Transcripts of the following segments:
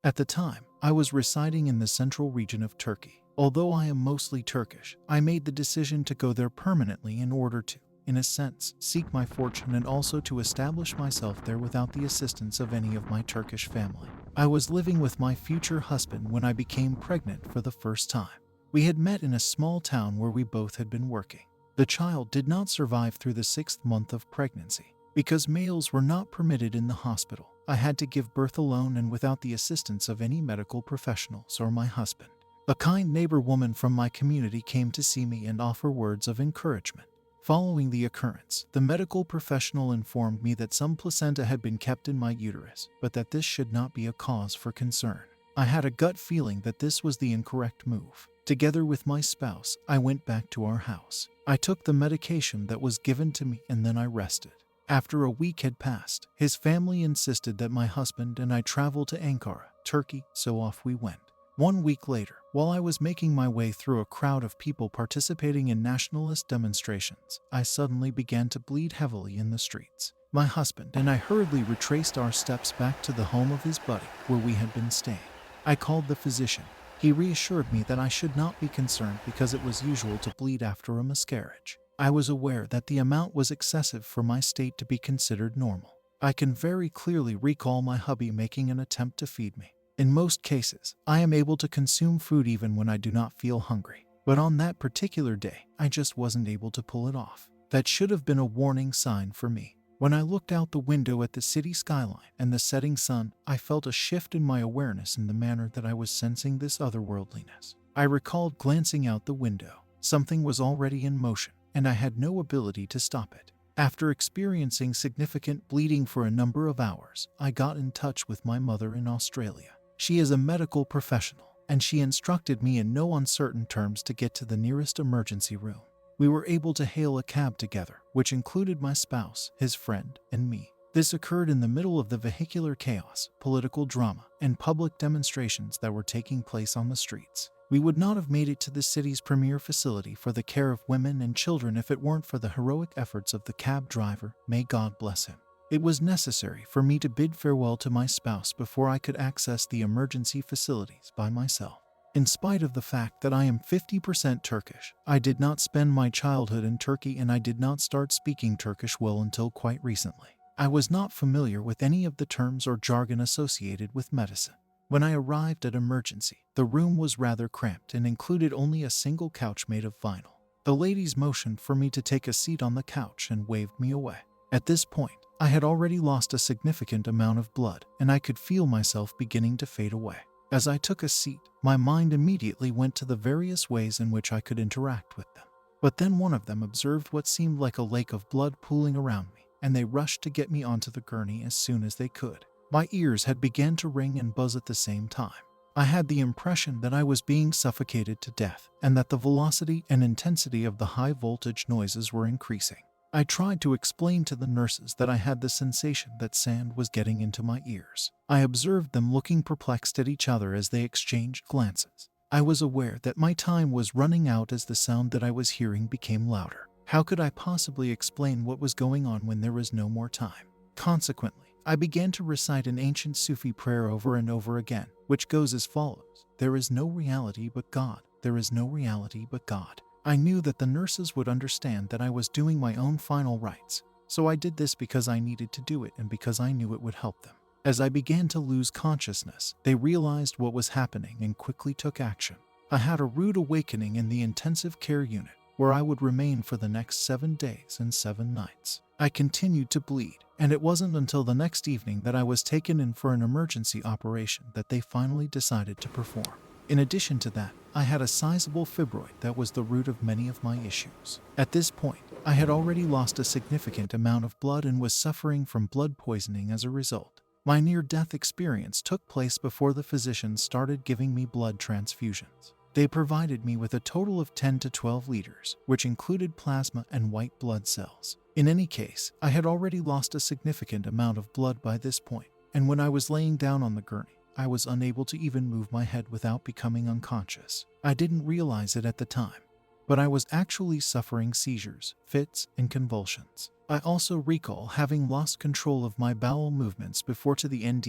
At the time, I was residing in the central region of Turkey. Although I am mostly Turkish, I made the decision to go there permanently in order to, in a sense, seek my fortune and also to establish myself there without the assistance of any of my Turkish family. I was living with my future husband when I became pregnant for the first time. We had met in a small town where we both had been working. The child did not survive through the 6th month of pregnancy. Because males were not permitted in the hospital, I had to give birth alone and without the assistance of any medical professionals or my husband. A kind neighbor woman from my community came to see me and offer words of encouragement. Following the occurrence, the medical professional informed me that some placenta had been kept in my uterus, but that this should not be a cause for concern. I had a gut feeling that this was the incorrect move. Together with my spouse, I went back to our house. I took the medication that was given to me and then I rested. After a week had passed, his family insisted that my husband and I travel to Ankara, Turkey, so off we went. 1 week later, while I was making my way through a crowd of people participating in nationalist demonstrations, I suddenly began to bleed heavily in the streets. My husband and I hurriedly retraced our steps back to the home of his buddy, where we had been staying. I called the physician. He reassured me that I should not be concerned because it was usual to bleed after a miscarriage. I was aware that the amount was excessive for my state to be considered normal. I can very clearly recall my hubby making an attempt to feed me. In most cases, I am able to consume food even when I do not feel hungry. But on that particular day, I just wasn't able to pull it off. That should have been a warning sign for me. When I looked out the window at the city skyline and the setting sun, I felt a shift in my awareness in the manner that I was sensing this otherworldliness. I recalled glancing out the window. Something was already in motion, and I had no ability to stop it. After experiencing significant bleeding for a number of hours, I got in touch with my mother in Australia. She is a medical professional, and she instructed me in no uncertain terms to get to the nearest emergency room. We were able to hail a cab together, which included my spouse, his friend, and me. This occurred in the middle of the vehicular chaos, political drama, and public demonstrations that were taking place on the streets. We would not have made it to the city's premier facility for the care of women and children if it weren't for the heroic efforts of the cab driver, may God bless him. It was necessary for me to bid farewell to my spouse before I could access the emergency facilities by myself. In spite of the fact that I am 50% Turkish, I did not spend my childhood in Turkey and I did not start speaking Turkish well until quite recently. I was not familiar with any of the terms or jargon associated with medicine. When I arrived at emergency, the room was rather cramped and included only a single couch made of vinyl. The ladies motioned for me to take a seat on the couch and waved me away. At this point, I had already lost a significant amount of blood, and I could feel myself beginning to fade away. As I took a seat, my mind immediately went to the various ways in which I could interact with them. But then one of them observed what seemed like a lake of blood pooling around me, and they rushed to get me onto the gurney as soon as they could. My ears had begun to ring and buzz at the same time. I had the impression that I was being suffocated to death, and that the velocity and intensity of the high-voltage noises were increasing. I tried to explain to the nurses that I had the sensation that sand was getting into my ears. I observed them looking perplexed at each other as they exchanged glances. I was aware that my time was running out as the sound that I was hearing became louder. How could I possibly explain what was going on when there was no more time? Consequently, I began to recite an ancient Sufi prayer over and over again, which goes as follows: "There is no reality but God. There is no reality but God." I knew that the nurses would understand that I was doing my own final rites, so I did this because I needed to do it and because I knew it would help them. As I began to lose consciousness, they realized what was happening and quickly took action. I had a rude awakening in the intensive care unit, where I would remain for the next 7 days and 7 nights. I continued to bleed, and it wasn't until the next evening that I was taken in for an emergency operation that they finally decided to perform. In addition to that, I had a sizable fibroid that was the root of many of my issues. At this point, I had already lost a significant amount of blood and was suffering from blood poisoning as a result. My near-death experience took place before the physicians started giving me blood transfusions. They provided me with a total of 10 to 12 liters, which included plasma and white blood cells. In any case, I had already lost a significant amount of blood by this point, and when I was laying down on the gurney, I was unable to even move my head without becoming unconscious. I didn't realize it at the time, but I was actually suffering seizures, fits, and convulsions. I also recall having lost control of my bowel movements before to the end.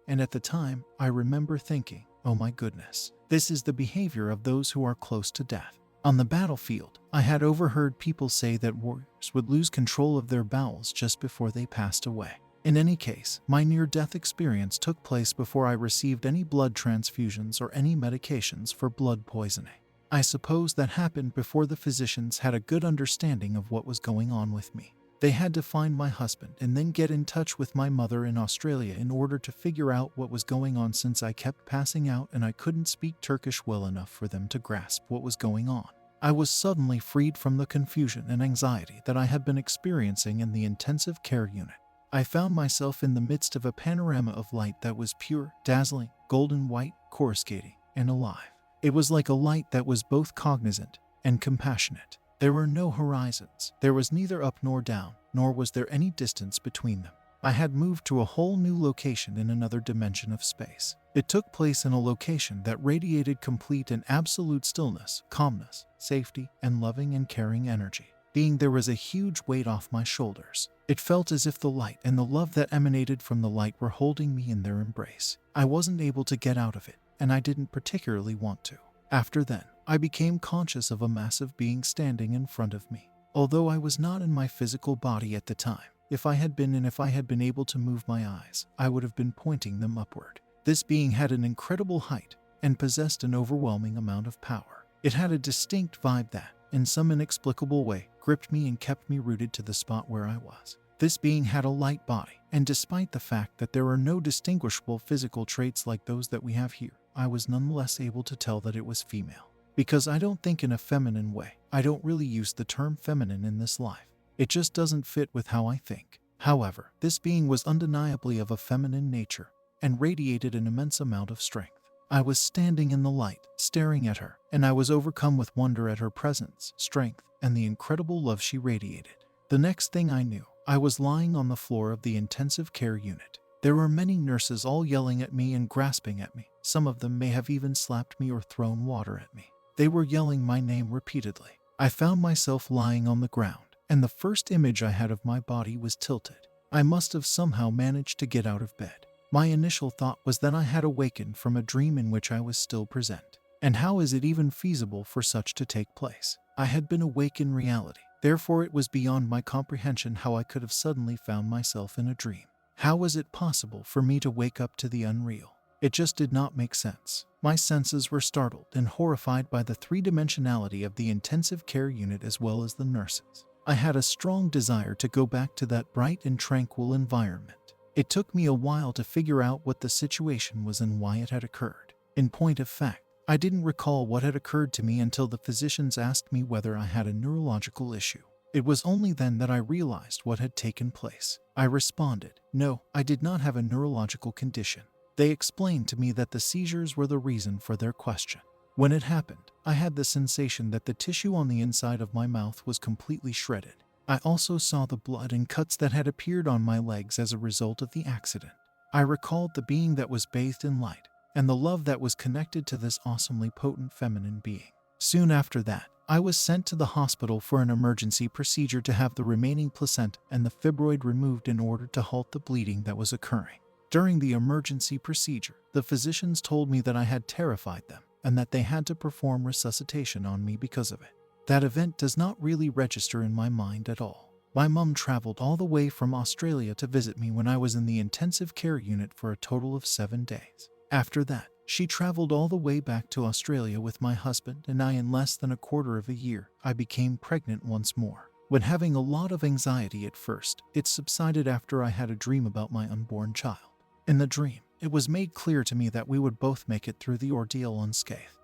and at the time, I remember thinking, oh my goodness, this is the behavior of those who are close to death. On the battlefield, I had overheard people say that warriors would lose control of their bowels just before they passed away. In any case, my near-death experience took place before I received any blood transfusions or any medications for blood poisoning. I suppose that happened before the physicians had a good understanding of what was going on with me. They had to find my husband and then get in touch with my mother in Australia in order to figure out what was going on, since I kept passing out and I couldn't speak Turkish well enough for them to grasp what was going on. I was suddenly freed from the confusion and anxiety that I had been experiencing in the intensive care unit. I found myself in the midst of a panorama of light that was pure, dazzling, golden white, coruscating, and alive. It was like a light that was both cognizant and compassionate. There were no horizons. There was neither up nor down, nor was there any distance between them. I had moved to a whole new location in another dimension of space. It took place in a location that radiated complete and absolute stillness, calmness, safety, and loving and caring energy. There was a huge weight off my shoulders. It felt as if the light and the love that emanated from the light were holding me in their embrace. I wasn't able to get out of it, and I didn't particularly want to. After then, I became conscious of a massive being standing in front of me. Although I was not in my physical body at the time, if I had been able to move my eyes, I would have been pointing them upward. This being had an incredible height and possessed an overwhelming amount of power. It had a distinct vibe that, in some inexplicable way, gripped me and kept me rooted to the spot where I was. This being had a light body, and despite the fact that there are no distinguishable physical traits like those that we have here, I was nonetheless able to tell that it was female. Because I don't think in a feminine way. I don't really use the term feminine in this life. It just doesn't fit with how I think. However, this being was undeniably of a feminine nature and radiated an immense amount of strength. I was standing in the light, staring at her, and I was overcome with wonder at her presence, strength, and the incredible love she radiated. The next thing I knew, I was lying on the floor of the intensive care unit. There were many nurses all yelling at me and grasping at me. Some of them may have even slapped me or thrown water at me. They were yelling my name repeatedly. I found myself lying on the ground, and the first image I had of my body was tilted. I must have somehow managed to get out of bed. My initial thought was that I had awakened from a dream in which I was still present. And how is it even feasible for such to take place? I had been awake in reality. Therefore, it was beyond my comprehension how I could have suddenly found myself in a dream. How was it possible for me to wake up to the unreal? It just did not make sense. My senses were startled and horrified by the three-dimensionality of the intensive care unit as well as the nurses. I had a strong desire to go back to that bright and tranquil environment. It took me a while to figure out what the situation was and why it had occurred. In point of fact, I didn't recall what had occurred to me until the physicians asked me whether I had a neurological issue. It was only then that I realized what had taken place. I responded, no, I did not have a neurological condition. They explained to me that the seizures were the reason for their question. When it happened, I had the sensation that the tissue on the inside of my mouth was completely shredded. I also saw the blood and cuts that had appeared on my legs as a result of the accident. I recalled the being that was bathed in light, and the love that was connected to this awesomely potent feminine being. Soon after that, I was sent to the hospital for an emergency procedure to have the remaining placenta and the fibroid removed in order to halt the bleeding that was occurring. During the emergency procedure, the physicians told me that I had terrified them and that they had to perform resuscitation on me because of it. That event does not really register in my mind at all. My mom traveled all the way from Australia to visit me when I was in the intensive care unit for a total of 7 days. After that, she traveled all the way back to Australia with my husband, and in less than a quarter of a year, I became pregnant once more. When having a lot of anxiety at first, it subsided after I had a dream about my unborn child. In the dream, it was made clear to me that we would both make it through the ordeal unscathed.